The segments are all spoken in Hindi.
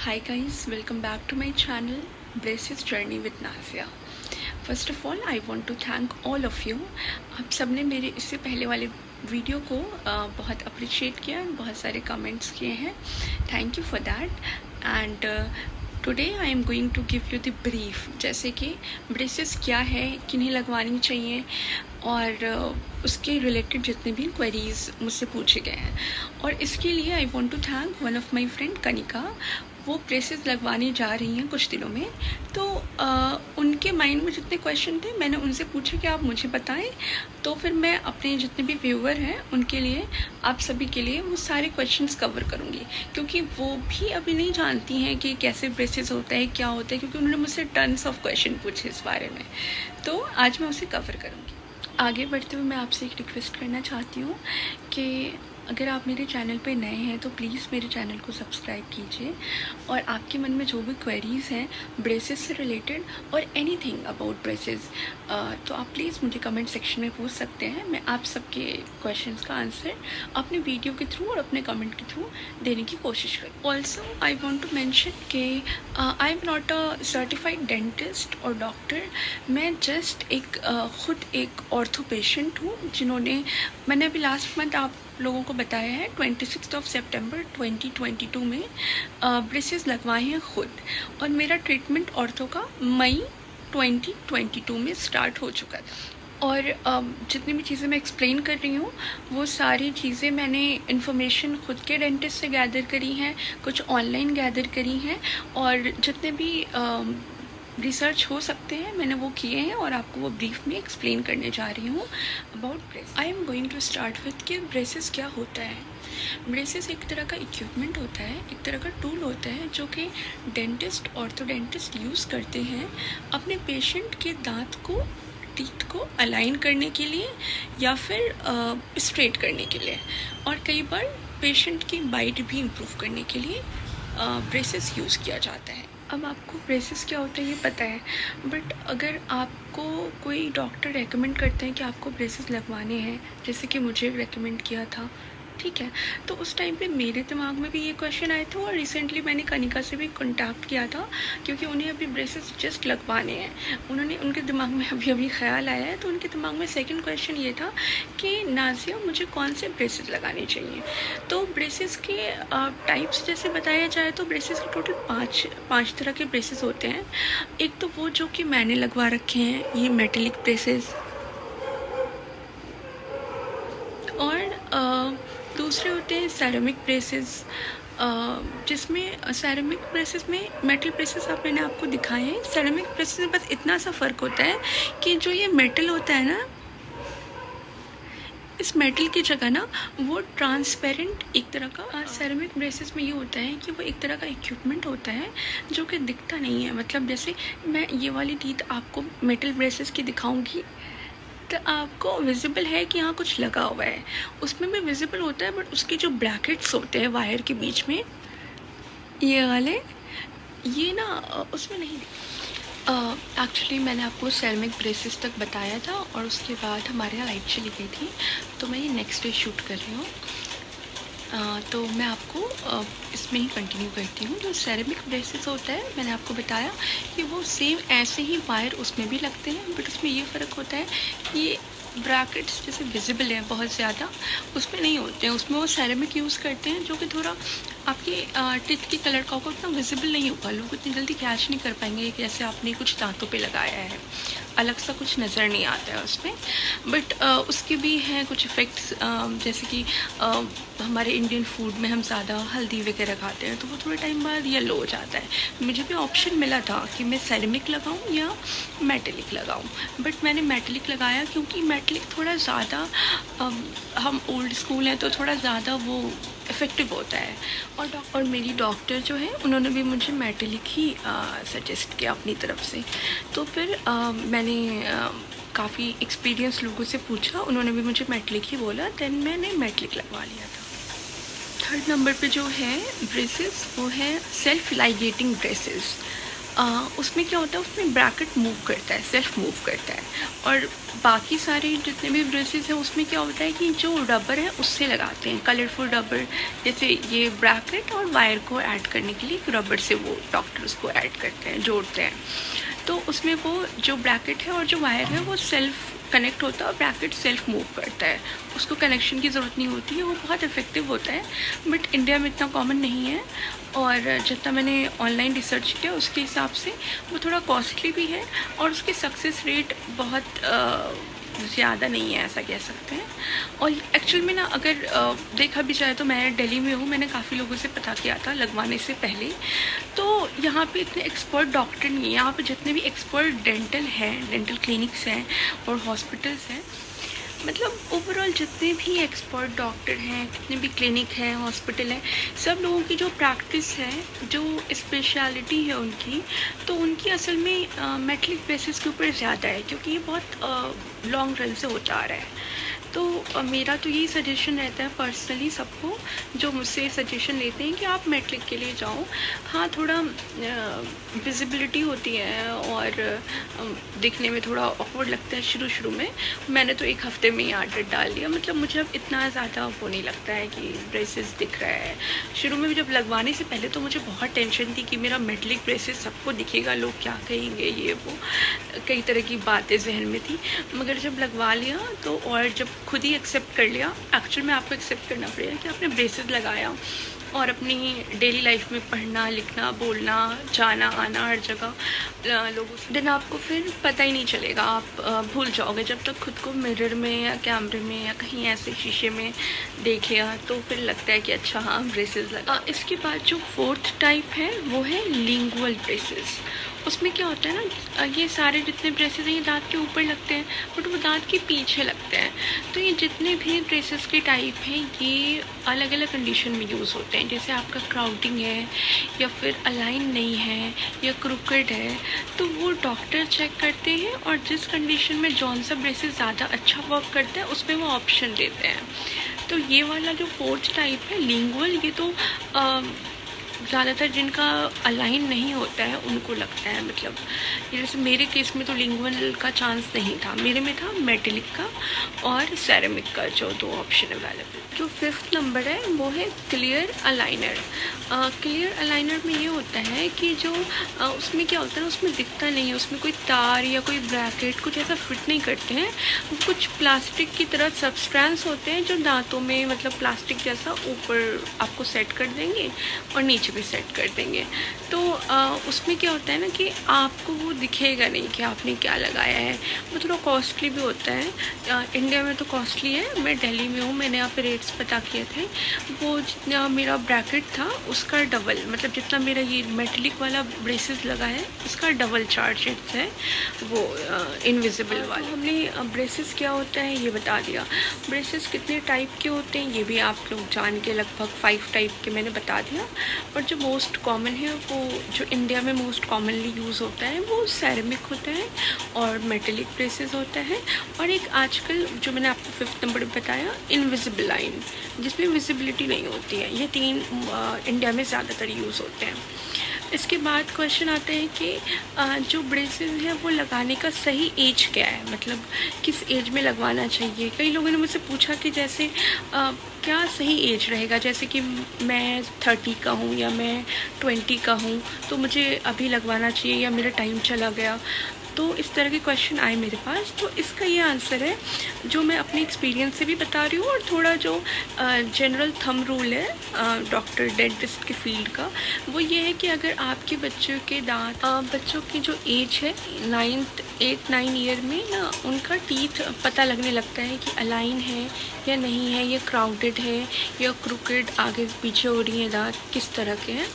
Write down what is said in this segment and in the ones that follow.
Hi guys, welcome back to my channel Braces Journey with Nazia. First of all, I want to thank all of you. आप सबने मेरे इससे पहले वाले वीडियो को बहुत अप्रिशिएट किया, बहुत सारे कमेंट्स किए हैं. Thank you for that. And today I am going to give you the brief, जैसे कि ब्रेसेस क्या है, किन्हें लगवानी चाहिए और उसके रिलेटेड जितने भी क्वेरीज मुझसे पूछे गए हैं. और इसके लिए I want to thank one of my friend Kanika. वो ब्रेसेस लगवाने जा रही हैं कुछ दिनों में, तो उनके माइंड में जितने क्वेश्चन थे मैंने उनसे पूछा कि आप मुझे बताएं, तो फिर मैं अपने जितने भी व्यूअर हैं उनके लिए, आप सभी के लिए वो सारे क्वेश्चंस कवर करूँगी, क्योंकि वो भी अभी नहीं जानती हैं कि कैसे ब्रेसेस होता है, क्या होता है, क्योंकि उन्होंने मुझसे टन्स ऑफ क्वेश्चन पूछे इस बारे में. तो आज मैं उसे कवर करूँगी. आगे बढ़ते हुए मैं आपसे एक रिक्वेस्ट करना चाहती हूँ कि अगर आप मेरे चैनल पे नए हैं तो प्लीज़ मेरे चैनल को सब्सक्राइब कीजिए, और आपके मन में जो भी क्वेरीज़ हैं ब्रेसेस से रिलेटेड और एनीथिंग अबाउट ब्रेसेस, तो आप प्लीज़ मुझे कमेंट सेक्शन में पूछ सकते हैं. मैं आप सबके क्वेश्चंस का आंसर अपने वीडियो के थ्रू और अपने कमेंट के थ्रू देने की कोशिश करूँ. Also I want to mention कि I am not a certified dentist और डॉक्टर. मैं जस्ट खुद एक ऑर्थो पेशेंट हूँ, मैंने अभी लास्ट मंथ आप लोगों को बताया है 26 सितंबर 2022 में ब्रेसेस लगवाए हैं खुद, और मेरा ट्रीटमेंट ऑर्थो का मई 2022 में स्टार्ट हो चुका था. और जितनी भी चीज़ें मैं एक्सप्लेन कर रही हूँ वो सारी चीज़ें मैंने इन्फॉर्मेशन खुद के डेंटिस्ट से गैदर करी हैं, कुछ ऑनलाइन गैदर करी हैं, और जितने भी रिसर्च हो सकते हैं मैंने वो किए हैं, और आपको वो ब्रीफ में एक्सप्लेन करने जा रही हूँ about brace. I am going to start with कि ब्रेसेस क्या होता है. ब्रेसेस एक तरह का इक्विपमेंट होता है, एक तरह का टूल होता है जो कि डेंटिस्ट, ऑर्थोडेंटिस्ट यूज़ करते हैं अपने पेशेंट के दांत को, टीथ को अलाइन करने के लिए या फिर स्ट्रेट करने के लिए, और कई बार पेशेंट की बाइट भी इम्प्रूव करने के लिए ब्रेसेस यूज़ किया जाता है. अब आपको ब्रेसेस क्या होता है ये पता है, बट अगर आपको कोई डॉक्टर रेकमेंड करते हैं कि आपको ब्रेसेस लगवाने हैं, जैसे कि मुझे रेकमेंड किया था, ठीक है, तो उस टाइम पे मेरे दिमाग में भी ये क्वेश्चन आए थे, और रिसेंटली मैंने कनिका से भी कांटेक्ट किया था, क्योंकि उन्हें अभी ब्रेसेस जस्ट लगवाने हैं. उनके दिमाग में अभी ख्याल आया है, तो उनके दिमाग में सेकंड क्वेश्चन ये था कि नाजिया मुझे कौन से ब्रेसेस लगाने चाहिए. तो ब्रेसेस के टाइप्स जैसे बताया जाए तो ब्रेसेस के टोटल पाँच तरह के ब्रेसेस होते हैं. एक तो वो जो कि मैंने लगवा रखे हैं, ये मेटेलिक ब्रेसेस, और दूसरे होते हैं सेरेमिक ब्रेसेस, जिसमें सेरेमिक ब्रेसेस में मेटल ब्रेसेस मैंने आपको दिखाए हैं. सेरेमिक ब्रेसेस में बस इतना सा फ़र्क होता है कि जो ये मेटल होता है ना, इस मेटल की जगह ना वो ट्रांसपेरेंट एक तरह का. सेरेमिक ब्रेसेस में ये होता है कि वो एक तरह का इक्विपमेंट होता है जो कि दिखता नहीं है. मतलब जैसे मैं ये वाली टीथ आपको मेटल ब्रेसेस की दिखाऊंगी तो आपको विजिबल है कि यहाँ कुछ लगा हुआ है, उसमें भी विजिबल होता है, बट उसके जो ब्रैकेट्स होते हैं वायर के बीच में, ये वाले, ये ना उसमें नहीं. एक्चुअली मैंने आपको सेरेमिक ब्रेसेस तक बताया था, और उसके बाद हमारे यहाँ लाइट चली गई थी, तो मैं ये नेक्स्ट डे शूट कर रही हूँ. तो मैं आपको इसमें ही कंटिन्यू करती हूँ. जो सेरेमिक ब्रेसेस होता है मैंने आपको बताया कि वो सेम ऐसे ही वायर उसमें भी लगते हैं, बट उसमें ये फ़र्क होता है कि ब्रैकेट्स जैसे विजिबल हैं बहुत ज़्यादा, उसमें नहीं होते हैं. उसमें वो सेरेमिक यूज़ करते हैं जो कि थोड़ा आपकी टीथ की कलर का उतना विजिबल नहीं होगा, लोग इतनी जल्दी कैच नहीं कर पाएंगे कि जैसे आपने कुछ दांतों पे लगाया है, अलग सा कुछ नज़र नहीं आता है उसमें. बट उसके भी हैं कुछ इफ़ेक्ट्स, जैसे कि हमारे इंडियन फूड में हम ज़्यादा हल्दी वगैरह खाते हैं, तो वो थोड़े टाइम बाद येलो हो जाता है. मुझे भी ऑप्शन मिला था कि मैं सेरेमिक लगाऊं या मेटेलिक लगाऊं, बट मैंने मेटेलिक लगाया क्योंकि मेटेलिक थोड़ा ज़्यादा, हम ओल्ड स्कूल हैं तो थोड़ा ज़्यादा वो इफ़ेक्टिव होता है. और मेरी डॉक्टर जो है उन्होंने भी मुझे मेटेलिक ही सजेस्ट किया अपनी तरफ से. तो फिर मैंने काफ़ी एक्सपीरियंस लोगों से पूछा, उन्होंने भी मुझे मेटेलिक ही बोला, देन मैंने मेटेलिक लगवा लिया था. थर्ड नंबर पे जो है ब्रेसेस, वो है सेल्फ लाइगेटिंग ब्रेसेस. उसमें क्या होता है, उसमें ब्रैकेट मूव करता है, सेल्फ मूव करता है। और बाकी सारे जितने भी ब्रेसेस हैं उसमें क्या होता है कि जो रबर है उससे लगाते हैं, कलरफुल रबर। जैसे ये ब्रैकेट और वायर को ऐड करने के लिए रबर से वो डॉक्टर उसको ऐड करते हैं, जोड़ते हैं। तो उसमें वो जो ब्रैकेट है और जो वायर है वो सेल्फ कनेक्ट होता है और ब्रैकेट सेल्फ मूव करता है, उसको कनेक्शन की ज़रूरत नहीं होती है। वो बहुत इफ़ेक्टिव होता है, बट इंडिया में इतना कॉमन नहीं है। और जितना मैंने ऑनलाइन रिसर्च किया उसके हिसाब से वो थोड़ा कॉस्टली भी है और उसकी सक्सेस रेट बहुत ज़्यादा नहीं है, ऐसा कह सकते हैं। और एक्चुअल में ना अगर देखा भी जाए तो मैं दिल्ली में हूँ, मैंने काफ़ी लोगों से पता किया था लगवाने से पहले। तो यहाँ पे इतने एक्सपर्ट डॉक्टर नहीं है। यहाँ पे जितने भी एक्सपर्ट डेंटल क्लिनिक्स हैं और हॉस्पिटल्स हैं, मतलब ओवरऑल जितने भी एक्सपर्ट डॉक्टर हैं, कितने भी क्लिनिक हैं, हॉस्पिटल हैं, सब लोगों की जो प्रैक्टिस है, जो स्पेशलिटी है उनकी, तो उनकी असल में मेटलिक बेसिस के ऊपर ज़्यादा है, क्योंकि ये बहुत लॉन्ग रन से होता आ रहा है। तो मेरा तो यही सजेशन रहता है पर्सनली सबको, जो मुझसे सजेशन लेते हैं कि आप मेटलिक के लिए जाओ। हाँ, थोड़ा विजिबिलिटी होती है और दिखने में थोड़ा ऑकवर्ड लगता है शुरू शुरू में। मैंने तो एक हफ्ते में ही आदत डाल लिया, मतलब मुझे अब इतना ज़्यादा वो नहीं लगता है कि ब्रेसेस दिख रहा है। शुरू में जब लगवाने से पहले तो मुझे बहुत टेंशन थी कि मेरा मेटलिक ब्रेसेस सबको दिखेगा, लोग क्या कहेंगे, ये वो कई तरह की बातें जहन में थी। मगर जब लगवा लिया तो, और जब खुद ही एक्सेप्ट कर लिया, एक्चुअल में आपको एक्सेप्ट करना पड़ेगा कि आपने ब्रेसेस लगाया और अपनी डेली लाइफ में पढ़ना, लिखना, बोलना, जाना आना हर जगह लोगों से, देन आपको फिर पता ही नहीं चलेगा। आप भूल जाओगे जब तक खुद को मिरर में या कैमरे में या कहीं ऐसे शीशे में देख लिया, तो फिर लगता है कि अच्छा हाँ ब्रेसेस लगा। इसके बाद जो फोर्थ टाइप है वो है लिंगुअल ब्रेसेस। उसमें क्या होता है ना, ये सारे जितने ब्रेसेस हैं ये दांत के ऊपर लगते हैं, बट वो दांत के पीछे लगते हैं। तो ये जितने भी ब्रेसेस के टाइप हैं ये अलग अलग कंडीशन में यूज़ होते हैं। जैसे आपका क्राउडिंग है या फिर अलाइन नहीं है या क्रुकेड है, तो वो डॉक्टर चेक करते हैं और जिस कंडीशन में जौन सा ब्रेसेस ज़्यादा अच्छा वर्क करता है उसमें वो ऑप्शन देते हैं। तो ये वाला जो फोर्थ टाइप है लिंगुअल, ये तो ज़्यादातर जिनका अलाइन नहीं होता है उनको लगता है। मतलब ये जैसे मेरे केस में तो लिंगुअल का चांस नहीं था, मेरे में था मेटेलिक का और सेरेमिक का, जो दो ऑप्शन अवेलेबल। जो फिफ्थ नंबर है वो है क्लियर अलाइनर। क्लियर अलाइनर में ये होता है कि जो उसमें क्या होता है, उसमें दिखता नहीं है, उसमें कोई तार या कोई ब्रैकेट कुछ ऐसा फिट नहीं करते हैं। वो कुछ प्लास्टिक की तरह सब्सटेंस होते हैं जो दांतों में, मतलब प्लास्टिक जैसा ऊपर आपको सेट कर देंगे और नीचे भी सेट कर देंगे। तो उसमें क्या होता है ना कि आपको वो दिखेगा नहीं कि आपने क्या लगाया है। वो थोड़ा कॉस्टली भी होता है। इंडिया में तो कॉस्टली है, मैं दिल्ली में हूँ, मैंने यहाँ पे रेट्स पता किए थे। वो जितना मेरा ब्रैकेट था उसका डबल, मतलब जितना मेरा ये मेटेलिक वाला ब्रेसेस लगा है उसका डबल चार्ज है वो इनविजिबल वाला। हमने ब्रेसेस क्या होता है ये बता दिया। ब्रेसेस कितने टाइप के होते हैं ये भी आप लोग जान के, लगभग 5 टाइप के मैंने बता दिया। और जो मोस्ट कॉमन है, वो जो इंडिया में मोस्ट कॉमनली यूज़ होता है वो सेरेमिक होता है और मेटेलिक ब्रेसेस होता है। और एक आजकल जो मैंने आपको फिफ्थ नंबर पे बताया, इनविजिबल लाइन, जिसमें विजिबिलिटी नहीं होती है। ये 3 इंडिया में ज़्यादातर यूज़ होते हैं। इसके बाद क्वेश्चन आता है कि जो ब्रेसेस हैं वो लगाने का सही एज क्या है, मतलब किस एज में लगवाना चाहिए। कई लोगों ने मुझसे पूछा कि जैसे क्या सही एज रहेगा, जैसे कि मैं 30 का हूँ या मैं 20 का हूँ तो मुझे अभी लगवाना चाहिए या मेरा टाइम चला गया। तो इस तरह के क्वेश्चन आए मेरे पास, तो इसका ये आंसर है जो मैं अपने एक्सपीरियंस से भी बता रही हूँ और थोड़ा जो जनरल थंब रूल है डॉक्टर डेंटिस्ट के फील्ड का, वो ये है कि अगर आपके बच्चों के दांत, बच्चों की जो एज है 8-9 ईयर में ना, उनका टीथ पता लगने लगता है कि अलाइन है या नहीं है, या क्राउडेड है या क्रुकेड आगे पीछे हो रही है, दांत किस तरह के हैं।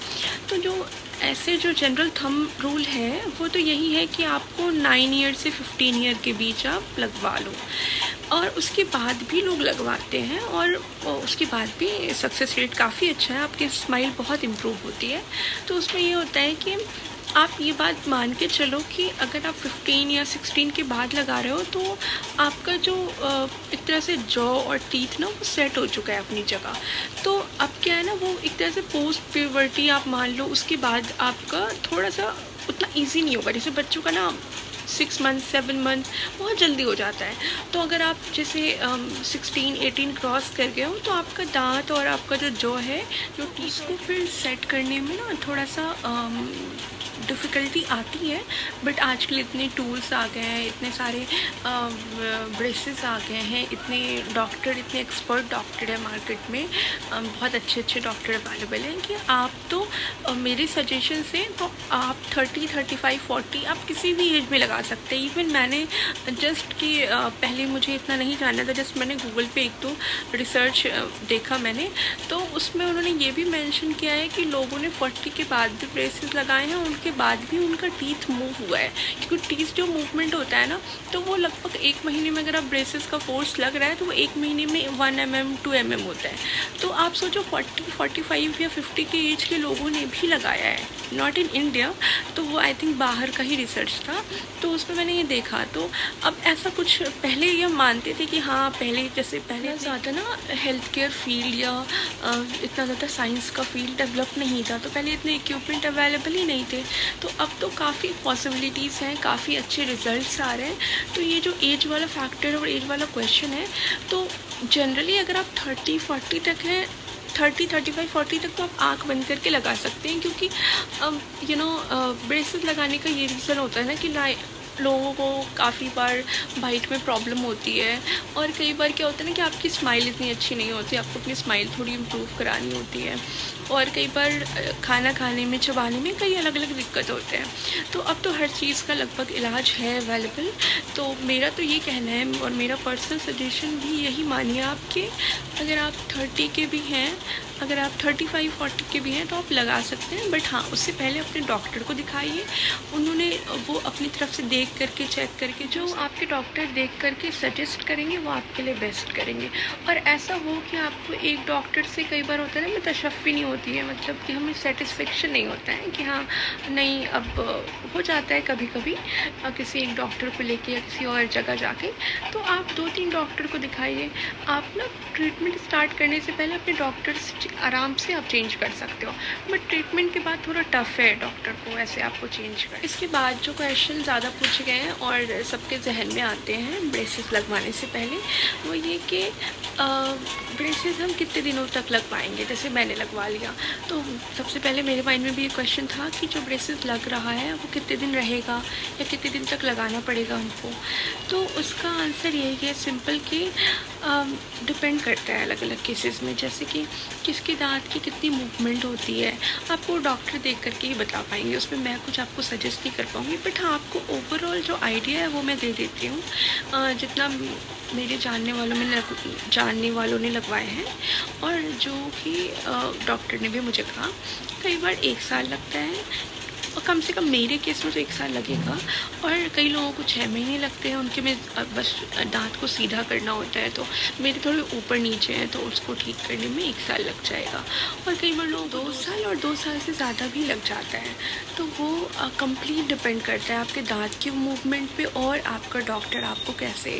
तो जो ऐसे जो जनरल थंब रूल है वो तो यही है कि आपको 9 ईयर से 15 ईयर के बीच आप लगवा लो। और उसके बाद भी लोग लगवाते हैं और उसके बाद भी सक्सेस रेट काफ़ी अच्छा है, आपकी स्माइल बहुत इम्प्रूव होती है। तो उसमें ये होता है कि आप ये बात मान के चलो कि अगर आप 15 या 16 के बाद लगा रहे हो तो आपका जो एक तरह से जॉ और टीथ ना वो सेट हो चुका है अपनी जगह। तो अब क्या है ना, वो एक तरह से पोस्ट प्यूबर्टी आप मान लो, उसके बाद आपका थोड़ा सा उतना ईजी नहीं होगा। जैसे बच्चों का ना 6 मंथ 7 मंथ बहुत जल्दी हो जाता है। तो अगर आप जैसे 16-18 क्रॉस कर गए हो तो आपका दांत और आपका जो जॉ है, जो टीथ को फिर सेट करने में ना थोड़ा सा डिफ़िकल्टी आती है। बट आजकल इतने टूल्स आ गए हैं, इतने सारे ब्रेसेस आ गए हैं, इतने डॉक्टर, इतने एक्सपर्ट डॉक्टर है मार्केट में, बहुत अच्छे अच्छे डॉक्टर अवेलेबल हैं कि आप तो मेरे सजेशन से तो आप 30, 35, 40 आप किसी भी एज में लगा सकते हैं। इवन मैंने जस्ट कि पहले मुझे इतना नहीं जानना था, जस्ट मैंने गूगल पे एक दो रिसर्च देखा मैंने, तो उसमें उन्होंने ये भी मेंशन किया है कि लोगों ने 40 के बाद भी ब्रेसेस लगाए हैं, उनके बाद भी उनका टीथ मूव हुआ है। क्योंकि टीथ जो मूवमेंट होता है ना, तो वो लगभग 1 महीने में, अगर आप ब्रेसेस का फोर्स लग रहा है तो वो 1 महीने में 1 mm 2 mm होता है। तो आप सोचो 40, 45 या 50 के एज के लोगों ने भी लगाया है, नॉट इन इंडिया। तो वो आई थिंक बाहर का ही रिसर्च था, तो उसमें मैंने ये देखा। तो अब ऐसा कुछ पहले ये मानते थे कि हाँ, पहले जैसे पहले ज़्यादा ना हेल्थ केयर फील्ड या इतना ज़्यादा साइंस का फील्ड डेवलप नहीं था, तो पहले इतने इक्विपमेंट अवेलेबल ही नहीं थे। तो अब तो काफ़ी पॉसिबिलिटीज़ हैं, काफ़ी अच्छे रिजल्ट्स आ रहे हैं। तो ये जो एज वाला फैक्टर और एज वाला क्वेश्चन है, तो जनरली अगर आप 30, 40 तक हैं, 30, 35, 40 तक तो आप आँख बंद करके लगा सकते हैं। क्योंकि ब्रेसेस लगाने का ये रीज़न होता है ना कि लोगों को काफ़ी बार बाइट में प्रॉब्लम होती है, और कई बार क्या होता है ना कि आपकी स्माइल इतनी अच्छी नहीं होती, आपको अपनी स्माइल थोड़ी इम्प्रूव करानी होती है, और कई बार खाना खाने में, चबाने में कई अलग अलग दिक्कत होते हैं। तो अब तो हर चीज़ का लगभग इलाज है अवेलेबल। तो मेरा तो ये कहना है, और मेरा पर्सनल सजेशन भी यही मानिए आपके, अगर आप 30 के भी हैं, अगर आप 35, 40 के भी हैं तो आप लगा सकते हैं। बट हाँ, उससे पहले अपने डॉक्टर को दिखाइए, उन्होंने वो अपनी तरफ से देख करके, चेक करके, जो आपके डॉक्टर देख करके सजेस्ट करेंगे वो आपके लिए बेस्ट करेंगे। और ऐसा हो कि आपको एक डॉक्टर से, कई बार होता है ना, में तशफ़ी नहीं होती है, मतलब कि हमें सेटिस्फेक्शन नहीं होता है कि हाँ नहीं, अब हो जाता है कभी कभी किसी एक डॉक्टर को लेके या किसी और जगह जाके, तो आप 2-3 डॉक्टर को दिखाइए। आप ना ट्रीटमेंट स्टार्ट करने से पहले अपने डॉक्टर से आराम से आप चेंज कर सकते हो, बट ट्रीटमेंट के बाद थोड़ा टफ़ है डॉक्टर को ऐसे आपको चेंज कर। इसके बाद जो क्वेश्चन ज़्यादा पूछे गए हैं और सबके जहन में आते हैं ब्रेसेस लगवाने से पहले, वो ये कि ब्रेसेस हम कितने दिनों तक लगवाएंगे। जैसे मैंने लगवा लिया, तो सबसे पहले मेरे माइंड में भी ये क्वेश्चन था कि जो ब्रेसेस लग रहा है वो कितने दिन रहेगा या कितने दिन तक लगाना पड़ेगा हमको। तो उसका आंसर यही है सिंपल कि डिपेंड करता है अलग अलग केसेस में। जैसे कि किसके दांत की कितनी मूवमेंट होती है, आपको डॉक्टर देख करके ही बता पाएंगे, उसमें मैं कुछ आपको सजेस्ट नहीं कर पाऊँगी। बट हाँ, आपको ओवरऑल जो आइडिया है वो मैं दे देती हूँ, जितना मेरे जानने वालों ने लगवाए हैं, और जो कि डॉक्टर ने भी मुझे कहा कई बार 1 साल लगता है, और कम से कम मेरे केस में तो 1 साल लगेगा। और कई लोगों को 6 महीने लगते हैं, उनके में बस दांत को सीधा करना होता है, तो मेरे थोड़े ऊपर नीचे हैं, तो उसको ठीक करने में 1 साल लग जाएगा। और कई बार लोग 2 साल और 2 साल से ज़्यादा भी लग जाता है। तो वो कंप्लीट डिपेंड करता है आपके दांत की मूवमेंट पे और आपका डॉक्टर आपको कैसे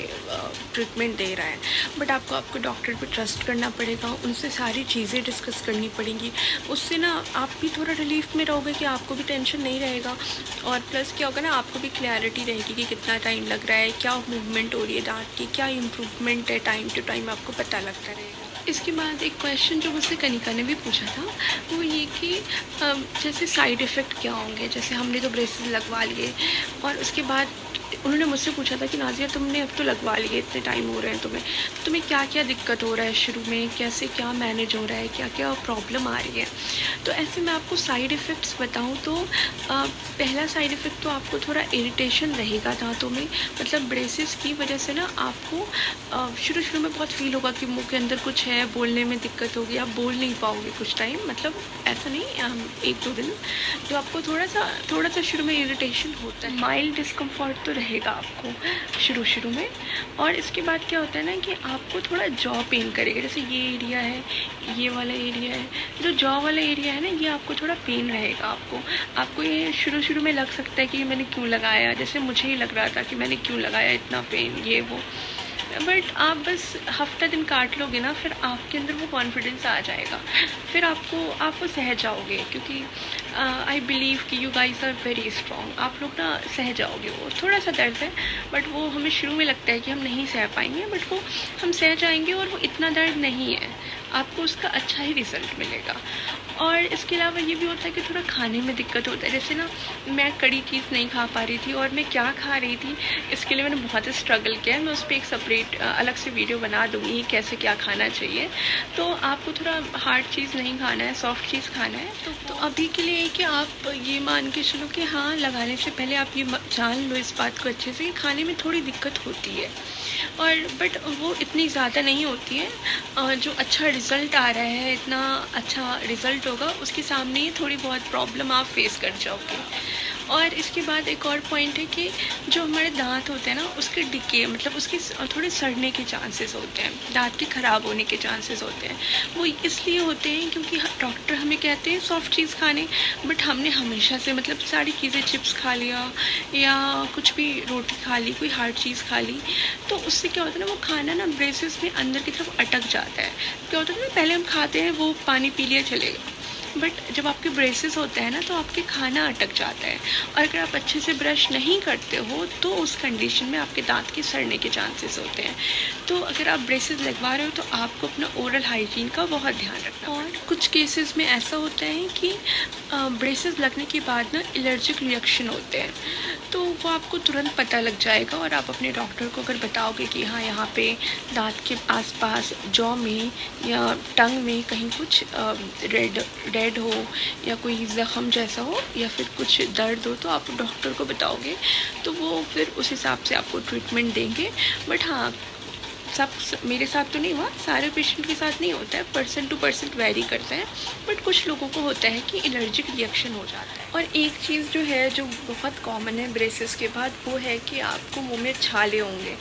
ट्रीटमेंट दे रहा है। बट आपको आपके डॉक्टर पे ट्रस्ट करना पड़ेगा, उनसे सारी चीज़ें डिस्कस करनी पड़ेंगी। उससे ना आप भी थोड़ा रिलीफ में रहोगे कि आपको भी टेंशन नहीं रहेगा, और प्लस क्या होगा ना, आपको भी क्लैरिटी रहेगी कि कितना टाइम लग रहा है, क्या मूवमेंट हो रही है दांत की, क्या इम्प्रूवमेंट है, टाइम टू टाइम आपको पता लगता रहेगा। इसके बाद एक क्वेश्चन जो मुझसे कनिका ने भी पूछा था, वो ये कि जैसे साइड इफ़ेक्ट क्या होंगे। जैसे हमने तो ब्रेसेस लगवा लिए, और उसके बाद उन्होंने मुझसे पूछा था कि नाज़िया, तुमने अब तो लगवा लिए, इतने टाइम हो रहे हैं तुम्हें क्या क्या दिक्कत हो रहा है शुरू में, कैसे क्या मैनेज हो रहा है, क्या क्या प्रॉब्लम आ रही है। तो ऐसे मैं आपको साइड इफ़ेक्ट्स बताऊं तो पहला साइड इफ़ेक्ट तो आपको थोड़ा इरिटेशन रहेगा दांतों में। मतलब ब्रेसेस की वजह से ना आपको शुरू में बहुत फील होगा कि मुंह के अंदर कुछ है, बोलने में दिक्कत होगी, आप बोल नहीं पाओगे कुछ टाइम, मतलब ऐसा नहीं 1-2 दिन, तो आपको थोड़ा सा शुरू में इरिटेशन होता है, माइल्ड डिस्कम्फर्ट तो रहेगा आपको शुरू में। और इसके बाद क्या होता है ना कि आपको थोड़ा जॉ पेन करेगा। जैसे ये एरिया है, ये वाला एरिया है, जो जॉ वाला एरिया है ना, ये आपको थोड़ा पेन रहेगा। आपको ये शुरू में लग सकता है कि मैंने क्यों लगाया, जैसे मुझे ही लग रहा था कि मैंने क्यों लगाया, इतना पेन, ये वो। बट आप बस हफ्ता दिन काट लोगे ना, फिर आपके अंदर वो कॉन्फिडेंस आ जाएगा, फिर आप वो सह जाओगे, क्योंकि आई बिलीव कि you guys are very strong. आप लोग ना सह जाओगे। वो थोड़ा सा दर्द है, बट वो हमें शुरू में लगता है कि हम नहीं सह पाएंगे, बट वो हम सह जाएंगे और वो इतना दर्द नहीं है, आपको उसका अच्छा ही रिज़ल्ट मिलेगा। और इसके अलावा ये भी होता है कि थोड़ा खाने में दिक्कत होता है। जैसे ना मैं कड़ी चीज़ नहीं खा पा रही थी, और मैं क्या खा रही थी इसके लिए मैंने बहुत स्ट्रगल किया है। मैं उस पर एक सेपरेट अलग से वीडियो बना दूँगी कैसे क्या खाना चाहिए। तो आपको थोड़ा हार्ड चीज़ नहीं खाना है, सॉफ्ट चीज़ खाना है। तो अभी के लिए कि आप ये मान के चलो कि हाँ, लगाने से पहले आप ये जान लो इस बात को अच्छे से कि खाने में थोड़ी दिक्कत होती है, और बट वो इतनी ज़्यादा नहीं होती है। जो अच्छा रिज़ल्ट आ रहा है, इतना अच्छा रिज़ल्ट होगा, उसके सामने ही थोड़ी बहुत प्रॉब्लम आप फेस कर जाओगे। और इसके बाद एक और पॉइंट है कि जो हमारे दांत होते हैं ना, उसके डिके मतलब उसके थोड़े सड़ने के चांसेस होते हैं, दांत के ख़राब होने के चांसेस होते हैं। वो इसलिए होते हैं क्योंकि डॉक्टर हमें कहते हैं सॉफ्ट चीज़ खाने, बट हमने हमेशा से मतलब सारी चीज़ें, चिप्स खा लिया या कुछ भी रोटी खा ली, कोई हार्ड चीज़ खा ली, तो उससे क्या होता है ना, वो खाना ना ब्रेसेस में अंदर की तरफ अटक जाता है। क्या होता है ना, पहले हम खाते हैं, वो पानी पी लिया चलेगा, बट जब आपके ब्रेसेस होते हैं ना, तो आपके खाना अटक जाता है, और अगर आप अच्छे से ब्रश नहीं करते हो तो उस कंडीशन में आपके दांत के सड़ने के चांसेस होते हैं। तो अगर आप ब्रेसेस लगवा रहे हो तो आपको अपना ओरल हाइजीन का बहुत ध्यान रखना। और कुछ केसेस में ऐसा होता है कि ब्रेसेस लगने के बाद ना एलर्जिक रिएक्शन होते हैं, तो वो आपको तुरंत पता लग जाएगा, और आप अपने डॉक्टर को अगर बताओगे कि हाँ, यहाँ पे दांत के आसपास जॉ में या टंग में कहीं कुछ रेड हो या कोई ज़ख़म जैसा हो या फिर कुछ दर्द हो, तो आप डॉक्टर को बताओगे, तो वो फिर उस हिसाब से आपको ट्रीटमेंट देंगे। बट हाँ, मेरे साथ तो नहीं हुआ, सारे पेशेंट के साथ नहीं होता है, पर्सन टू पर्सन वेरी करता है, बट कुछ लोगों को होता है कि एलर्जिक रिएक्शन हो जाता है। और एक चीज़ जो है जो बहुत कॉमन है ब्रेसेस के बाद, वो है कि आपको मुंह में छाले होंगे,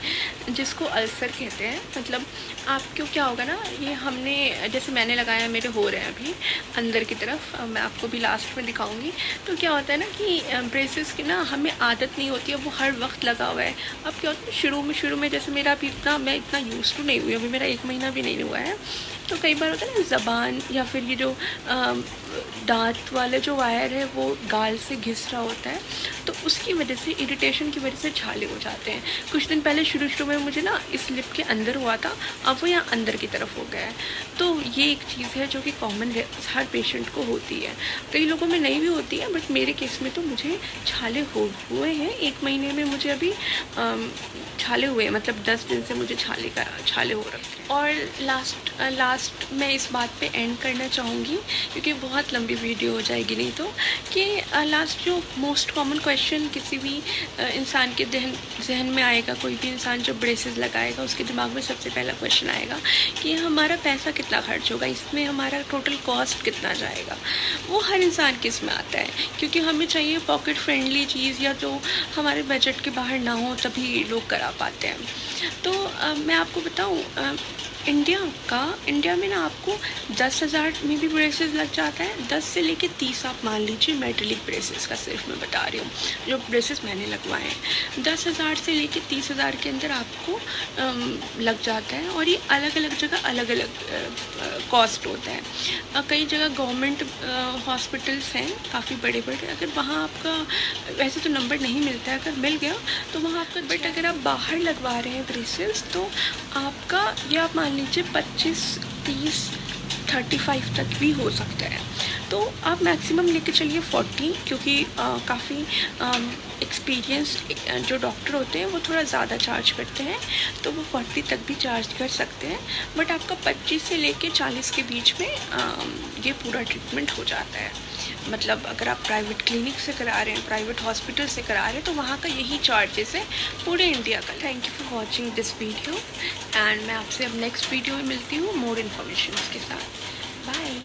जिसको अल्सर कहते हैं। मतलब आपको क्या होगा ना, ये हमने जैसे मैंने लगाया, मेरे हो रहे हैं अभी अंदर की तरफ, मैं आपको भी लास्ट में दिखाऊंगी। तो क्या होता है ना कि ब्रेसेस की ना हमें आदत नहीं होती है, वो हर वक्त लगा हुआ है। अब क्या होता है, शुरू में जैसे मेरा अभी मैं इतना यूज़ टू नहीं हुई, अभी मेरा 1 महीना भी नहीं हुआ है, तो कई बार होता है ना, ज़बान या फिर ये जो दांत वाला जो वायर है वो गाल से घिस रहा होता है, तो उसकी वजह से, इरिटेशन की वजह से छाले हो जाते हैं। कुछ दिन पहले शुरू में मुझे ना इस लिप के अंदर हुआ था, अब वो यहाँ अंदर की तरफ हो गया है। तो ये एक चीज़ है जो कि कॉमन हर पेशेंट को होती है, कई लोगों में नहीं भी होती है, बट मेरे केस में तो मुझे छाले हुए हैं। 1 महीने में मुझे अभी छाले हुए, मतलब 10 दिन से मुझे छाले हो रखे हैं। और लास्ट मैं इस बात पे एंड करना चाहूँगी, क्योंकि बहुत लंबी वीडियो हो जाएगी नहीं तो, कि लास्ट जो मोस्ट कॉमन क्वेश्चन किसी भी इंसान के जहन में आएगा, कोई भी इंसान जो ब्रेसेस लगाएगा उसके दिमाग में सबसे पहला क्वेश्चन आएगा कि हमारा पैसा कितना खर्च होगा, इसमें हमारा टोटल कॉस्ट कितना जाएगा। वो हर इंसान के इसमें आता है, क्योंकि हमें चाहिए पॉकेट फ्रेंडली चीज़, या जो हमारे बजट के बाहर ना हो तभी लोग करा पाते हैं। तो मैं आपको बताऊँ, इंडिया में ना आपको 10,000 में भी ब्रेसेस लग जाता है। 10 से लेके 30 आप मान लीजिए, मेटलिक ब्रेसेस का सिर्फ मैं बता रही हूँ, जो ब्रेसेस मैंने लगवाए हैं 10,000 से लेके 30,000 के अंदर आपको लग जाता है। और ये अलग अलग जगह अलग अलग कॉस्ट होता है। कई जगह गवर्नमेंट हॉस्पिटल्स हैं काफ़ी बड़े बड़े, अगर वहाँ आपका वैसे तो नंबर नहीं मिलता है, अगर मिल गया तो वहाँ आपका, बट अगर आप बाहर लगवा रहे हैं ब्रेसेस, तो आपका ये आप मान लीजिए 25, 30, 35 तक भी हो सकता है। तो आप मैक्सिमम लेके चलिए 40, क्योंकि काफ़ी एक्सपीरियंस्ड जो डॉक्टर होते हैं वो थोड़ा ज़्यादा चार्ज करते हैं, तो वो 40 तक भी चार्ज कर सकते हैं। बट आपका 25 से लेके 40 के बीच में ये पूरा ट्रीटमेंट हो जाता है। मतलब अगर आप प्राइवेट क्लिनिक से करा रहे हैं, प्राइवेट हॉस्पिटल से करा रहे हैं, तो वहाँ का यही चार्जेस है पूरे इंडिया का। Thank you for watching this video, and मैं आपसे अब नेक्स्ट वीडियो में मिलती हूँ मोर इन्फॉर्मेशन के साथ। बाय।